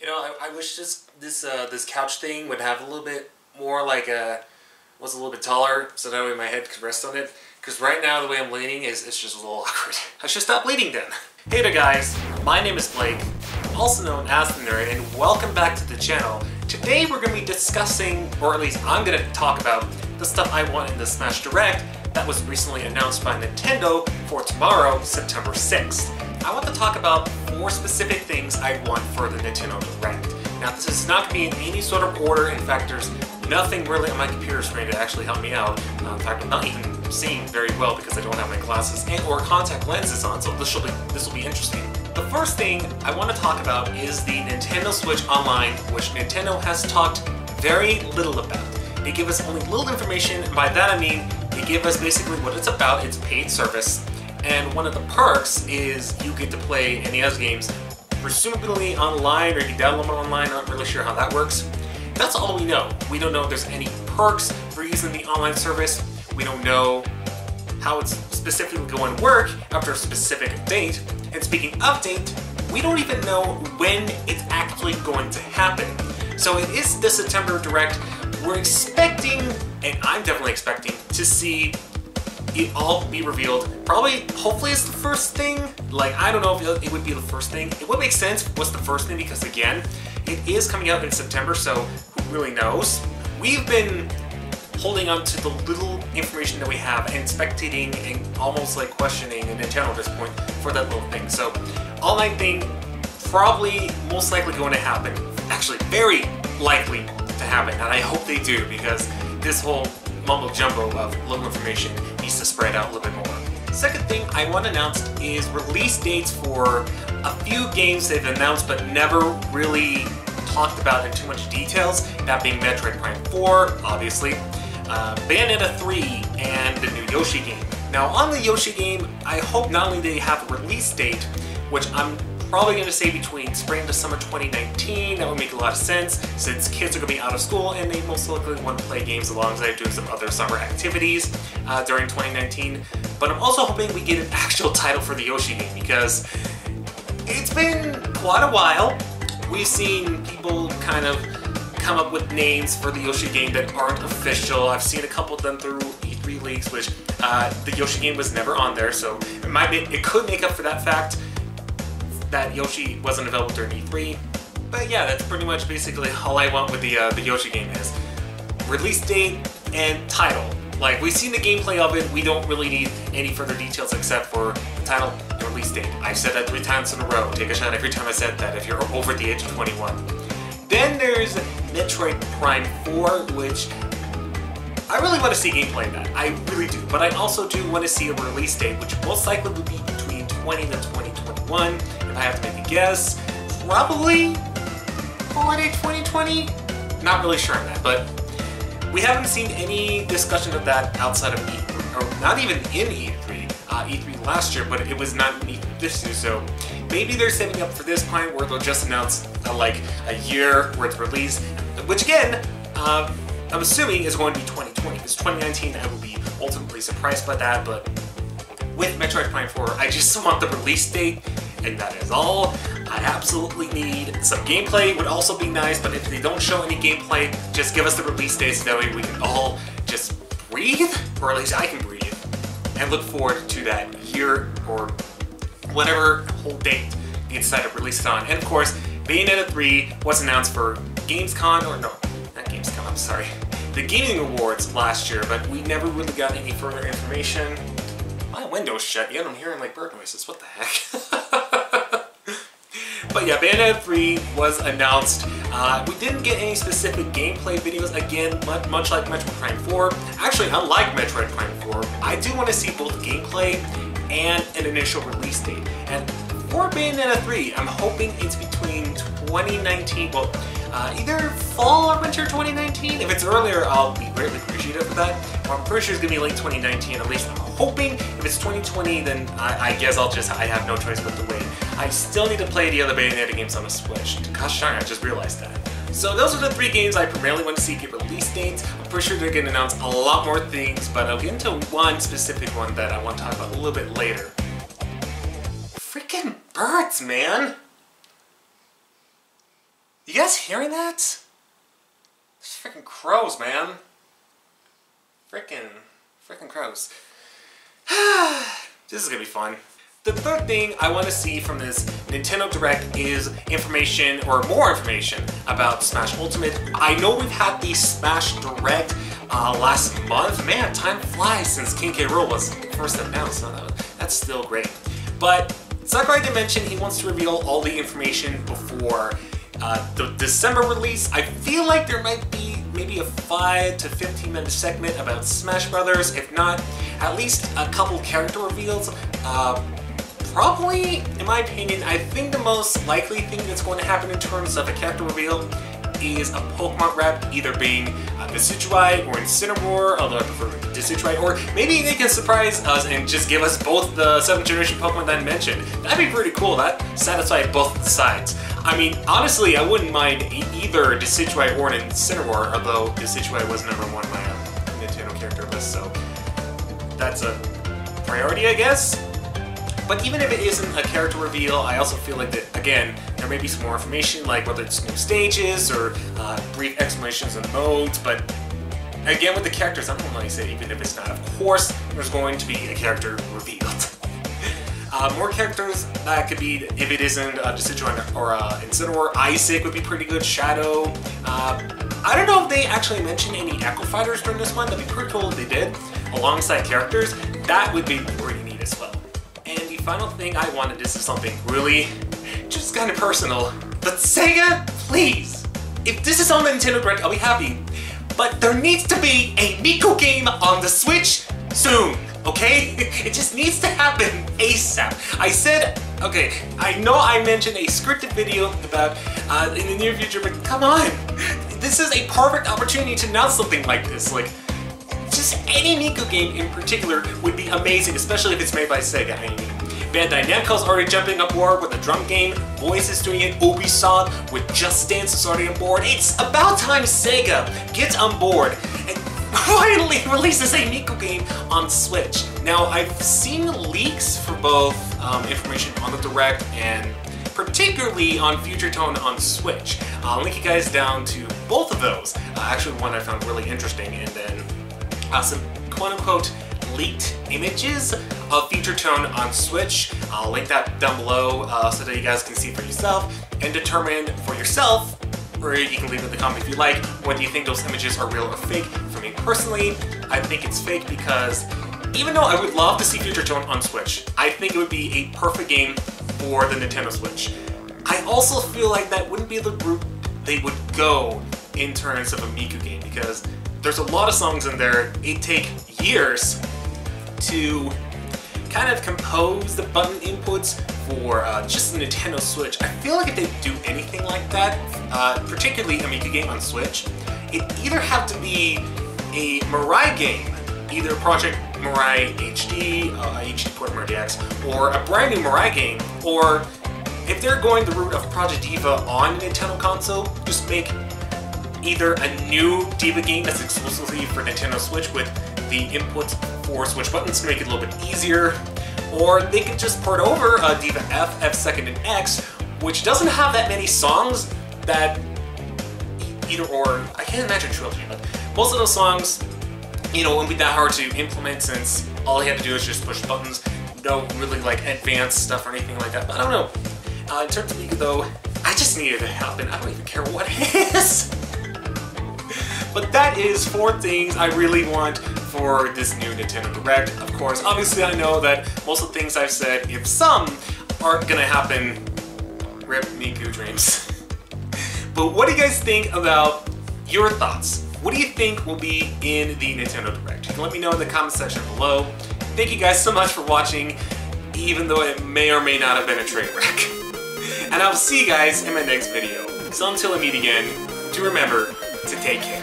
You know, I wish this couch thing would have a little bit more like was a little bit taller, so that way my head could rest on it. Because right now the way I'm leaning is it's just a little awkward. I should stop leaning then. Hey there guys, my name is Blake, also known as the Nerd, and welcome back to the channel. Today we're going to be discussing, or at least I'm going to talk about, the stuff I want in the Smash Direct that was recently announced by Nintendo for tomorrow, September 6th. I want to talk about 4 specific things I want for the Nintendo Direct. Now this is not going to be in any sort of order. In fact, there's nothing really on my computer screen to actually help me out. In fact, I'm not even seeing very well because I don't have my glasses and or contact lenses on, so this will be interesting. The first thing I want to talk about is the Nintendo Switch Online, which Nintendo has talked very little about. They give us only little information, and by that I mean they give us basically what it's about. It's paid service, and one of the perks is you get to play NES games, presumably online, or you can download them online. I'm not really sure how that works. That's all we know. We don't know if there's any perks for using the online service. We don't know how it's specifically going to work after a specific date. And speaking of date, we don't even know when it's actually going to happen. So it is the September Direct. We're expecting, and I'm definitely expecting, to see it all be revealed. Probably, hopefully it's the first thing. Like, I don't know if it would be the first thing. It would make sense if it was the first thing because, again, it is coming out in September, so who really knows? We've been holding on to the little information that we have and spectating and almost like questioning Nintendo at this point for that little thing. So, online thing, probably most likely going to happen. Actually, very likely to happen, and I hope they do because this whole mumbo jumbo of little information needs to spread out a little bit more. Second thing I want to announce is release dates for a few games they've announced but never really talked about in too much details, that being Metroid Prime 4, obviously, Bayonetta 3, and the new Yoshi game. Now on the Yoshi game, I hope not only they have a release date, which I'm probably going to say between spring to summer 2019, that would make a lot of sense since kids are going to be out of school and they most likely want to play games alongside doing some other summer activities during 2019. But I'm also hoping we get an actual title for the Yoshi game because it's been quite a while. We've seen people kind of come up with names for the Yoshi game that aren't official. I've seen a couple done through E3 leaks, which the Yoshi game was never on there, so it could make up for that fact that Yoshi wasn't available during E3. But yeah, that's pretty much basically all I want with the Yoshi game is release date and title. Like, we've seen the gameplay of it, we don't really need any further details except for the title and release date. I've said that 3 times in a row. Take a shot every time I said that if you're over the age of 21. Then there's Metroid Prime 4, which I really want to see gameplay of that. I really do. But I also do want to see a release date, which most likely will be between 20 to 2021. If I have to make a guess, probably holiday 2020? Not really sure on that, but we haven't seen any discussion of that outside of E3, or not even in E3. E3 last year, but it was not in E3 this year, so maybe they're setting up for this point where they'll just announce like a year where it's released, which again, I'm assuming is going to be 2020. Because 2019, I will be ultimately surprised by that, but with Metroid Prime 4, I just want the release date, and that is all. I absolutely need some gameplay, would also be nice, but if they don't show any gameplay, just give us the release date so that way we can all just breathe, or at least I can breathe, and look forward to that year or whatever whole date they decide to release it on. And of course, Bayonetta 3 was announced for Gamescom, or no, not Gamescom, I'm sorry, the Gaming Awards last year, but we never really got any further information. My window's shut, yet I'm hearing like bird noises, what the heck? But yeah, Bayonetta 3 was announced. We didn't get any specific gameplay videos, again, much like Metroid Prime 4. Actually, unlike Metroid Prime 4, I do want to see both gameplay and an initial release date. And for Bayonetta 3, I'm hoping it's between 2019, well, either fall or winter 2019. If it's earlier, I'll be greatly appreciative of that. Well, I'm pretty sure it's going to be late 2019, at least I'm hoping. If it's 2020, then I guess I have no choice but to wait. I still need to play the other Bayonetta games on the Switch. Gosh darn, I just realized that. So those are the 3 games I primarily want to see get release dates. I'm pretty sure they're going to announce a lot more things, but I'll get into one specific one that I want to talk about a little bit later. Freaking birds, man! You guys hearing that? It's freaking crows, man. Freaking crows. This is gonna be fun. The third thing I want to see from this Nintendo Direct is information, or more information, about Smash Ultimate. I know we've had the Smash Direct last month. Man, time flies since King K. Rool was first announced. So that's still great. But Sakurai did mention he wants to reveal all the information before the December release. I feel like there might be maybe a 5 to 15 minute segment about Smash Brothers. If not, at least a couple character reveals. Probably, in my opinion, I think the most likely thing that's going to happen in terms of a character reveal is a Pokemon rep, either being Decidueye or Incineroar, although I prefer Decidueye, or maybe they can surprise us and just give us both the 7th generation Pokemon that I mentioned. That'd be pretty cool. That satisfied both sides. I mean, honestly, I wouldn't mind either Decidueye or an Incineroar, although Decidueye was number 1 on my Nintendo character list, so that's a priority, I guess. But even if it isn't a character reveal, I also feel like that, again, there may be some more information, like whether it's new stages or brief explanations on modes, but again, with the characters, I'm going to say, even if it's not, of course, there's going to be a character revealed. More characters that could be, if it isn't Decidueye or Incineroar, Isaac would be pretty good, Shadow. I don't know if they actually mentioned any Echo Fighters during this one. That'd be pretty cool if they did, alongside characters. That would be pretty neat as well. And the final thing I wanted, this is something really just kind of personal, but Sega, please, if this is on the Nintendo Direct, I'll be happy, but there needs to be a Miku game on the Switch soon, okay? It just needs to happen ASAP. I said, okay, I know I mentioned a scripted video about in the near future, but come on, this is a perfect opportunity to announce something like this. Like, just any Miku game in particular would be amazing, especially if it's made by Sega. I mean, Bandai Namco's already jumping on board with a drum game, Voice is doing it, Ubisoft with Just Dance is already on board. It's about time Sega gets on board and finally releases a Miku game on Switch. Now, I've seen leaks for both information on the Direct and particularly on Future Tone on Switch. I'll link you guys down to both of those. Actually, one I found really interesting, and then some quote-unquote leaked images of Future Tone on Switch. I'll link that down below so that you guys can see for yourself and determine for yourself, or you can leave it in the comment if you like, whether you think those images are real or fake. For me personally, I think it's fake because even though I would love to see Future Tone on Switch, I think it would be a perfect game for the Nintendo Switch. I also feel like that wouldn't be the route they would go in terms of a Miku game, because there's a lot of songs in there. It'd take years to kind of compose the button inputs for just the Nintendo Switch. I feel like if they do anything like that, particularly a Miku game on Switch, it'd either have to be a Mirai game, either Project Mirai HD, HD Port Mirai DX, or a brand new Mirai game, or if they're going the route of Project Diva on Nintendo console, just make either a new Diva game that's exclusively for Nintendo Switch with the inputs for Switch buttons to make it a little bit easier, or they could just port over Diva F, F2, and X, which doesn't have that many songs that either or, I can't imagine Trilogy, but most of those songs, you know, wouldn't be that hard to implement since all you have to do is just push buttons, no really like advanced stuff or anything like that, but I don't know. In terms of Miku though, I just need it to happen. I don't even care what it is. But that is 4 things I really want for this new Nintendo Direct. Of course, obviously I know that most of the things I've said, if some aren't gonna happen, rip Miku dreams. But what do you guys think about your thoughts? What do you think will be in the Nintendo Direct? You can let me know in the comment section below. Thank you guys so much for watching, even though it may or may not have been a train wreck. And I'll see you guys in my next video. So until I meet again, do remember to take care.